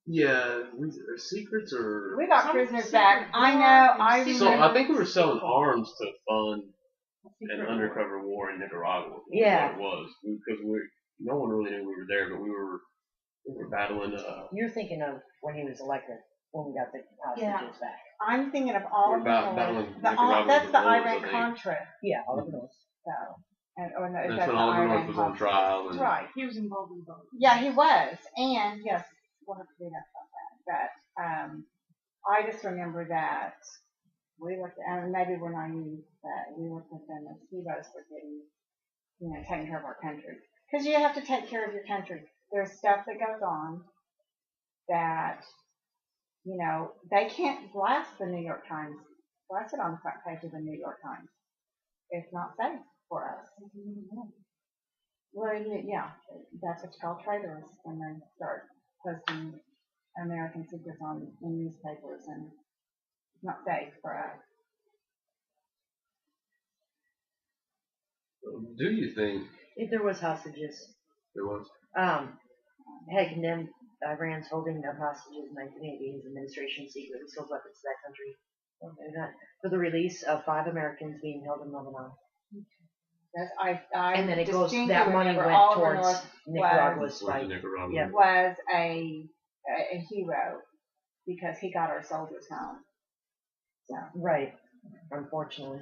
Yeah, secrets or we got prisoners back. I know. I remember. So I think we were selling arms to fund an undercover war in Nicaragua. Yeah, what it was because no one really knew we were there, but we were battling. You're thinking of when he was elected, when we got the hostages back. I'm thinking of all of battling that's the Iran-Contra. Yeah, all of those. So, and that's when Oliver North was on trial. And right. He was involved in both. Yeah, he was. And, yes, we'll have to read up about that. But I just remember that we looked at, and maybe we're naive, that we looked at them as heroes for getting, taking care of our country. Because you have to take care of your country. There's stuff that goes on that, they can't blast the New York Times, blast it on the front page of the New York Times. It's not safe for us. Well, yeah, that's what you call traitors when they start posting American secrets in newspapers, and it's not safe for us. Do you think if there was hostages? There was. Heck, and then Iran's holding the hostages in 1980. His administration secretly sold weapons to that country. For the release of 5 Americans being held in Lebanon. And then it goes. That money went towards Nicaragua's fight. Yep. Was a hero because he got our soldiers home. So. Right. Unfortunately.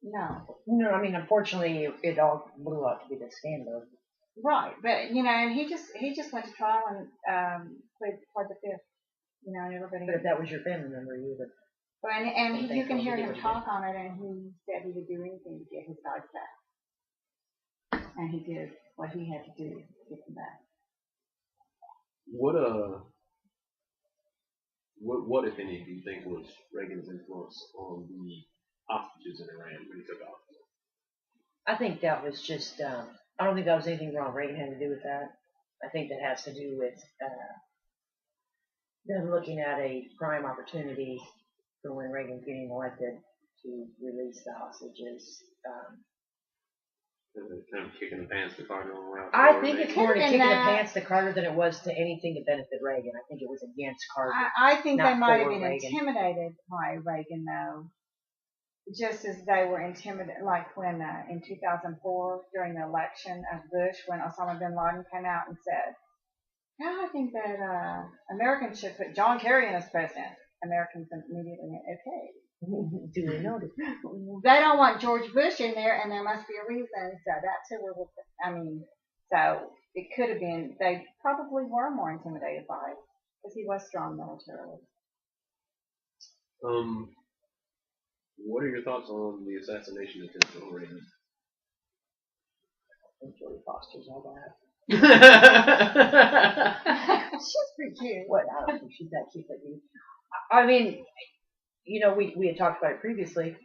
No. I mean, unfortunately, it all blew out to be the scandal. Right, but he just went to trial and played the fifth. And everybody. But if that was your family member, you would. But and you can hear him talk on it, and he said he would do anything to get his guys back, and he did what he had to do to get them back. What if any do you think was Reagan's influence on the hostages in Iran when he took office? I think that was just. I don't think that was anything wrong. Reagan had to do with that. I think that has to do with them looking at a prime opportunity for when Reagan's getting elected to release the hostages. Kind of kicking the pants to Carter. I think it's more to kicking the pants to Carter than it was to anything to benefit Reagan. I think it was against Carter. I think they might have been intimidated by Reagan, though. Just as they were intimidated, like when in 2004, during the election of Bush, when Osama bin Laden came out and said, I think that Americans should put John Kerry in as president. Americans immediately went, okay. Do they notice? They don't want George Bush in there, and there must be a reason. So that's who so it could have been, they probably were more intimidated by it, because he was strong militarily. What are your thoughts on the assassination attempt on Reagan? I think Jodie Foster's all that. She's pretty cute. What? I don't think she's that cute. I mean, we had talked about it previously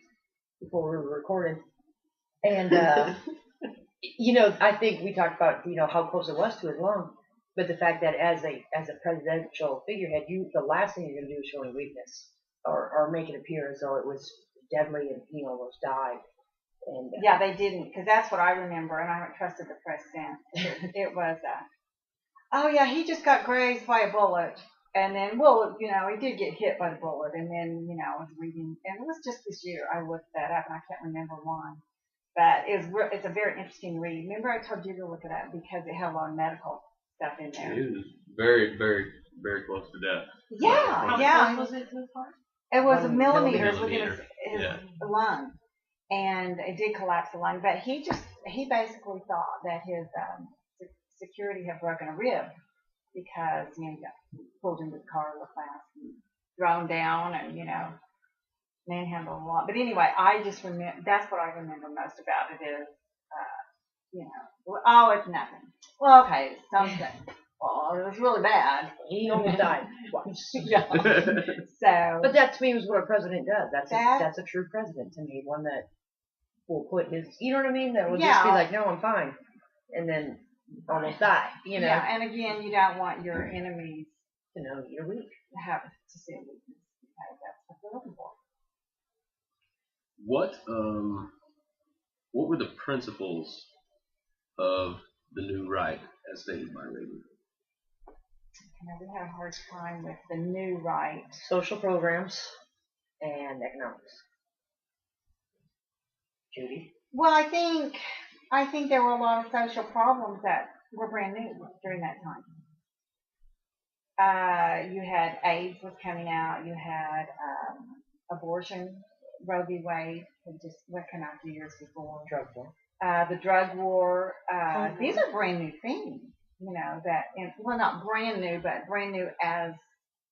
before we were recording, and I think we talked about how close it was to his lung, but the fact that as a presidential figurehead, the last thing you're going to do is show any weakness or make it appear as though it was deadly and he almost died. And yeah, they didn't, because that's what I remember, and I haven't trusted the press since. It was oh yeah, he just got grazed by a bullet. And then, he did get hit by the bullet. And then, I was reading, and it was just this year I looked that up, and I can't remember why. But it's a very interesting read. Remember I told you to look it up because it had a lot of medical stuff in there. It was very, very, very close to death. Yeah, How close was it to the heart? It was millimeters within his Yeah. lung. And it did collapse the lung. But he basically thought that his security had broken a rib. Because, he got pulled into the car real fast and thrown down and, manhandled a lot. But anyway, I just remember, that's what I remember most about it is, it's nothing. Well, okay, it's something. Well, it was really bad. He almost died twice. Yeah. So. But that to me was what a president does. That's a true president to me. One that will put his, you know what I mean? That will just be like, no, I'm fine. And then almost die, Yeah, and again, you don't want your enemies to know you're weak. Have to see a weakness because that's what they're looking for. What were the principles of the new right as stated by Reagan? we had a hard time with the new right. Social programs and economics. Judy? Well, I think there were a lot of social problems that were brand new during that time. You had AIDS was coming out. You had abortion. Roe v. Wade had just come out 2 years before. Drug war. The drug war. These are brand new things. Well, not brand new, but brand new as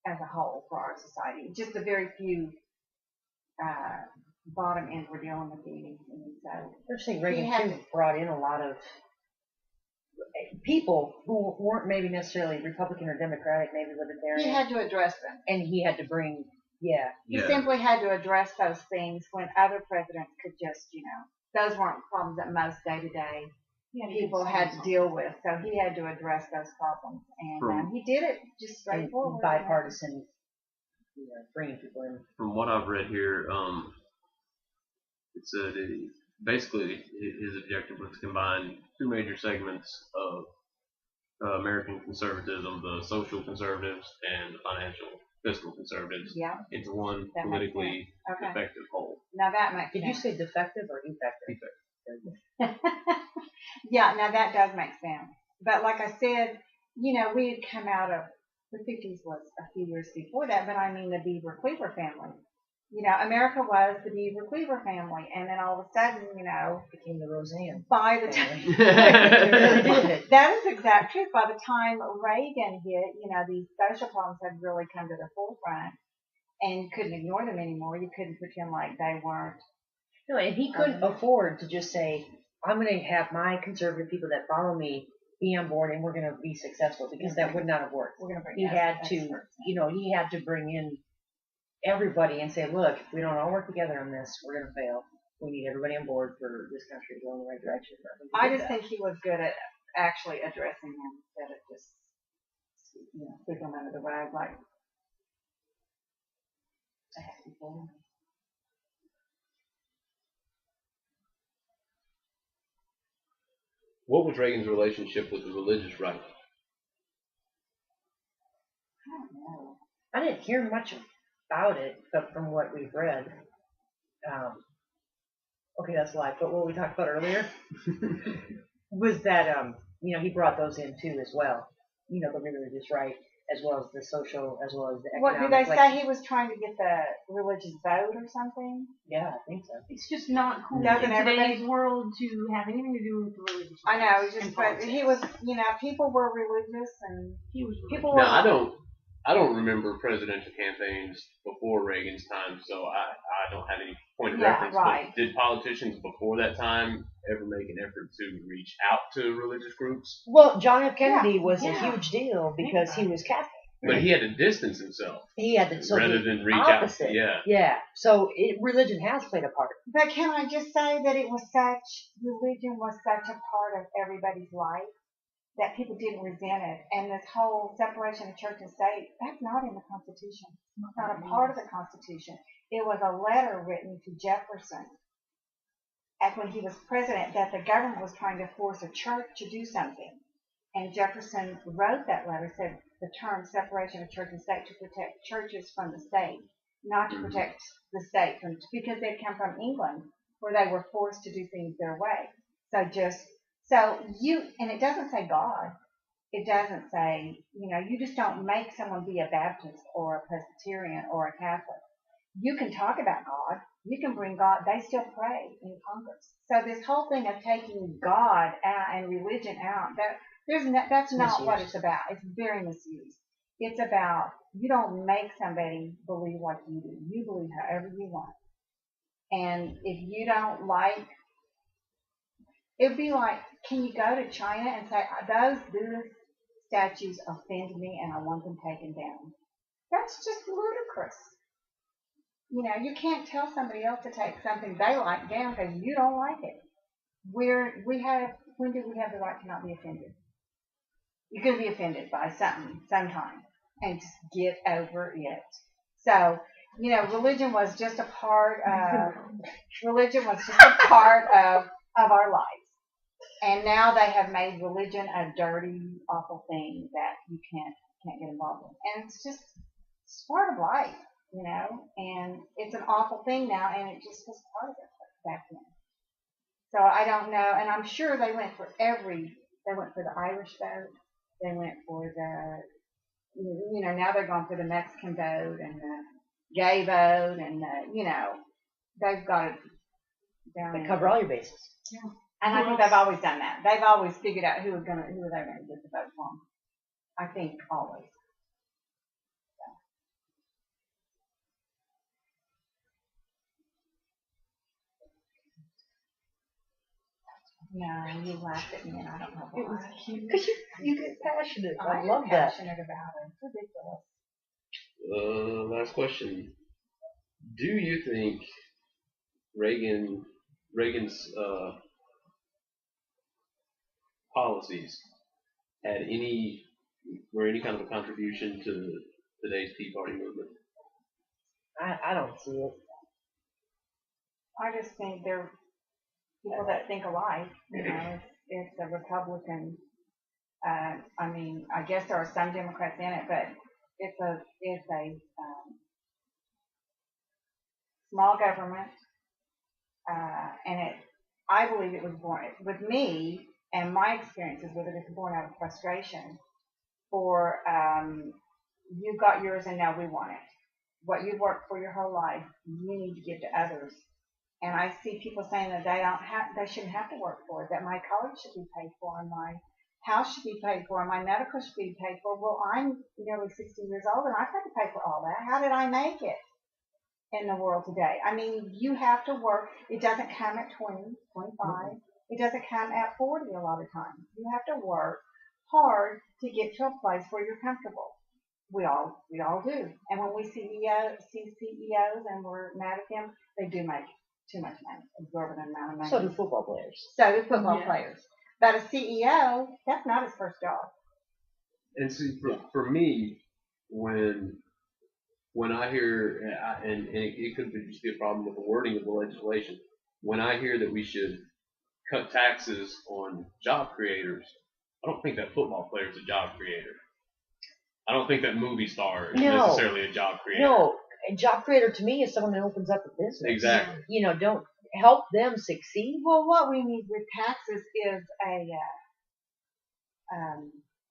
a whole for our society. Just a very few bottom end we're dealing with these. And so I think Reagan too brought in a lot of people who weren't maybe necessarily Republican or Democratic, maybe libertarian. He had to address them. And he had to bring, He simply had to address those things when other presidents could just, those weren't problems that most day to day people had to deal with. So he had to address those problems. And he did it just straightforward. Bipartisan, bringing people in. From what I've read here, it said basically his objective was to combine two major segments of American conservatism, the social conservatives and the financial fiscal conservatives, into one politically effective whole. Now that makes sense. Did you say defective or effective? Yeah, now that does make sense. But like I said, we had come out of the 50s was a few years before that, but I mean the Beaver Cleaver family. America was the Beaver Cleaver family, and then all of a sudden, became the Roseanne. By the time that is exact truth. By the time Reagan hit, these social problems had really come to the forefront, and you couldn't ignore them anymore. You couldn't pretend like they weren't. No, and he couldn't afford to just say, "I'm going to have my conservative people that follow me be on board, and we're going to be successful," because that would not have worked. We're going to bring. He had to, he had to bring in everybody and say, look, if we don't all work together on this, we're going to fail. We need everybody on board for this country to go in the right direction. I just think he was good at actually addressing them instead of just, sweeping them under the rug like I had before. What was Reagan's relationship with the religious right? I don't know. I didn't hear much about it, but from what we've read, okay, that's live. But what we talked about earlier was that he brought those in too as well. The religious right, as well as the social, as well as the economic. What did they say? He was trying to get the religious vote or something? Yeah, I think so. It's just not cool in today's world to have anything to do with the religious. I know. But he was. People were religious, and he was. People were. Now, I don't remember presidential campaigns before Reagan's time, so I don't have any point of reference. Right. But did politicians before that time ever make an effort to reach out to religious groups? Well, John F. Kennedy was a huge deal because he was Catholic. But he had to distance himself. He had to rather than reach opposite. out. Yeah. So religion has played a part. But can I just say that religion was such a part of everybody's life that people didn't resent it. And this whole separation of church and state, that's not in the Constitution. It's not a part of the Constitution. It was a letter written to Jefferson when he was president that the government was trying to force a church to do something. And Jefferson wrote that letter, said the term separation of church and state to protect churches from the state, not to protect the state because they'd come from England where they were forced to do things their way. And it doesn't say God. It doesn't say, you just don't make someone be a Baptist or a Presbyterian or a Catholic. You can talk about God. You can bring God. They still pray in Congress. So this whole thing of taking God out and religion out, that's not what it's about. It's very misused. It's about you don't make somebody believe like you do. You believe however you want. And if you don't like, it'd be like, can you go to China and say, those Buddhist statues offend me and I want them taken down? That's just ludicrous. You can't tell somebody else to take something they like down because you don't like it. When do we have the right to not be offended? You're going to be offended by something sometime and just get over it. So, religion was just a part of our lives. And now they have made religion a dirty, awful thing that you can't can't get involved in. And it's just it's part of life, you know, and it's an awful thing now, and it just was part of it back then. So I don't know, and I'm sure they went for the Irish vote, they went for the, you know, now they're going for the Mexican vote and the gay vote, and you know, they've got it down. They cover all your bases. Yeah. And I think they've always done that. They've always figured out who they're going to get the vote from. I think always. No, you laughed at me, and I don't know why. It was cute. Because you get passionate. I I'm love that. passionate about it. It's ridiculous. Last question. Do you think Reagan's policies were any kind of a contribution to today's Tea Party movement? I don't see it. I just think they're people that think alike. You know, it's a Republican. I mean, I guess there are some Democrats in it, but it's a small government, and I believe it was born with me and my experiences with it. It's born out of frustration for you got yours and now we want it. What you've worked for your whole life, you need to give to others. And I see people saying that they shouldn't have to work for it, that my college should be paid for, and my house should be paid for, and my medical should be paid for. Well, I'm nearly 60 years old, and I've had to pay for all that. How did I make it in the world today? I mean, you have to work. It doesn't come at 20, 25. It doesn't come at 40 a lot of times. You have to work hard to get to a place where you're comfortable. We all do. And when we see CEOs and we're mad at them, they do make too much money, exorbitant amount of money. So do football players. So do football players. But a CEO, that's not his first job. And see, for me, when I hear, and it could just be a problem with the wording of the legislation, when I hear that we should cut taxes on job creators, I don't think that football player is a job creator. I don't think that movie star is necessarily a job creator. No, a job creator to me is someone that opens up a business. Exactly. You know, don't help them succeed. Well, what we need with taxes is a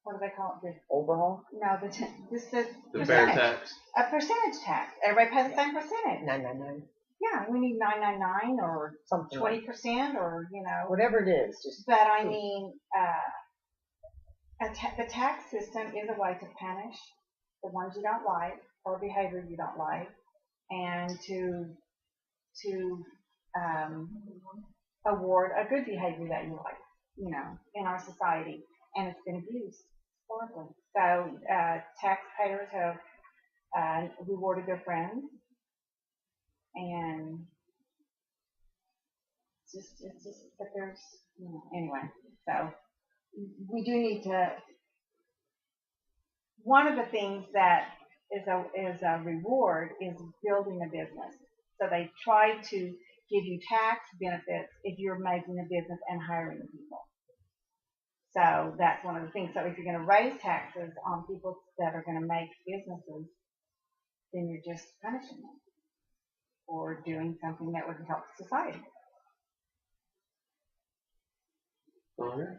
what do they call it? Overhaul? No, The fair tax. A percentage tax. Everybody pays the same percentage. 999. Yeah, we need 999 or something 20% or whatever it is. But I mean, the tax system is a way to punish the ones you don't like or behavior you don't like, and to award a good behavior that you like, in our society. And it's been abused horribly. So taxpayers have rewarded their friends, and it's just that there's anyway. So we do need to. One of the things that is a reward is building a business. So they try to give you tax benefits if you're making a business and hiring people. So that's one of the things. So if you're going to raise taxes on people that are going to make businesses, then you're just punishing them or doing something that would help society. All right.